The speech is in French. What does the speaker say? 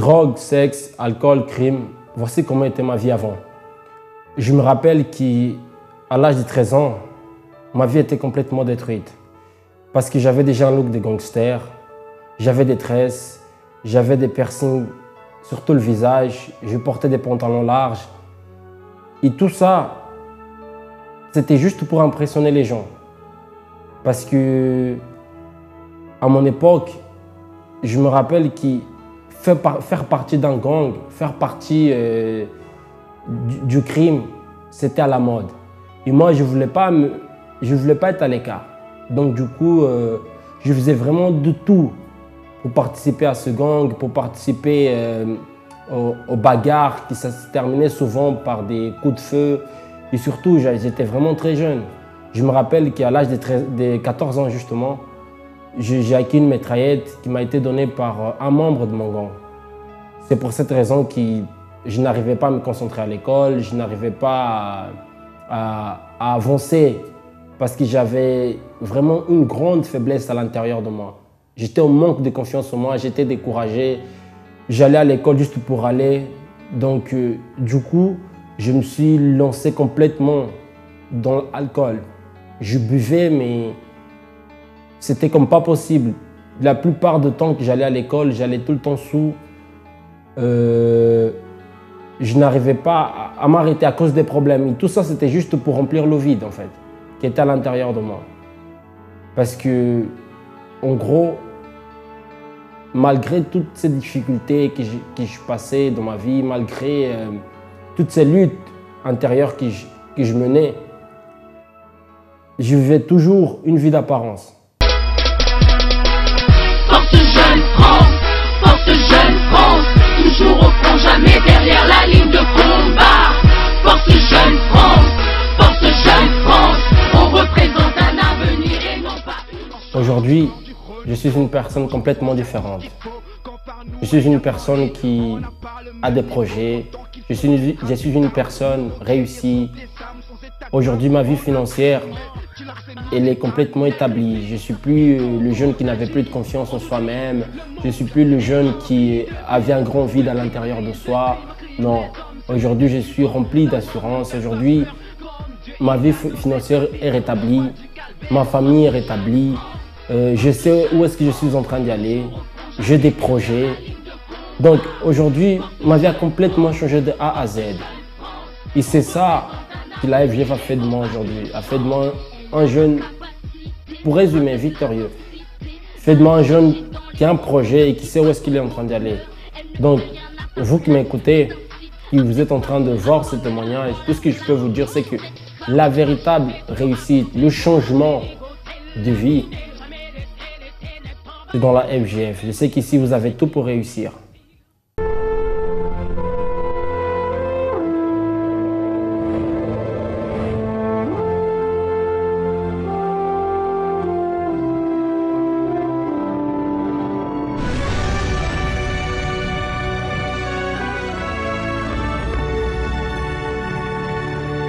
Drogue, sexe, alcool, crime, voici comment était ma vie avant. Je me rappelle qu'à l'âge de 13 ans, ma vie était complètement détruite. Parce que j'avais déjà un look de gangster, j'avais des tresses, j'avais des piercings sur tout le visage, je portais des pantalons larges. Et tout ça, c'était juste pour impressionner les gens. Parce que, à mon époque, je me rappelle que faire partie d'un gang, faire partie du crime, c'était à la mode. Et moi, je voulais pas être à l'écart. Donc du coup, je faisais vraiment de tout pour participer à ce gang, pour participer aux bagarres qui se terminaient souvent par des coups de feu. Et surtout, j'étais vraiment très jeune. Je me rappelle qu'à l'âge de 14 ans justement, j'ai acquis une mitraillette qui m'a été donnée par un membre de mon gang. C'est pour cette raison que je n'arrivais pas à me concentrer à l'école, je n'arrivais pas à avancer parce que j'avais vraiment une grande faiblesse à l'intérieur de moi. J'étais en manque de confiance en moi, j'étais découragé. J'allais à l'école juste pour aller. Donc, du coup, je me suis lancé complètement dans l'alcool. Je buvais, mais c'était comme pas possible. La plupart du temps que j'allais à l'école, j'allais tout le temps sous. Je n'arrivais pas à m'arrêter à cause des problèmes. Et tout ça, c'était juste pour remplir le vide, en fait, qui était à l'intérieur de moi. Parce que, en gros, malgré toutes ces difficultés que je passais dans ma vie, malgré toutes ces luttes intérieures que je menais, je vivais toujours une vie d'apparence. Force jeune France, force jeune France, toujours au front, jamais derrière la ligne de combat. Force jeune France, on représente un avenir et non pas une... Aujourd'hui, je suis une personne complètement différente. Je suis une personne qui a des projets. Je suis une personne réussie. Aujourd'hui, ma vie financière, elle est complètement établie. Je ne suis plus le jeune qui n'avait plus de confiance en soi-même. Je ne suis plus le jeune qui avait un grand vide à l'intérieur de soi. Non, aujourd'hui, je suis rempli d'assurance. Aujourd'hui, ma vie financière est rétablie. Ma famille est rétablie. Je sais où est-ce que je suis en train d'y aller. J'ai des projets. Donc aujourd'hui, ma vie a complètement changé de A à Z. Et c'est ça que la FGF a fait de moi aujourd'hui. A fait de moi un jeune, pour résumer, victorieux. Fait de moi un jeune qui a un projet et qui sait où est-ce qu'il est en train d'y aller. Donc, vous qui m'écoutez, qui vous êtes en train de voir ce témoignage, tout ce que je peux vous dire, c'est que la véritable réussite, le changement de vie, c'est dans la FGF. Je sais qu'ici, vous avez tout pour réussir.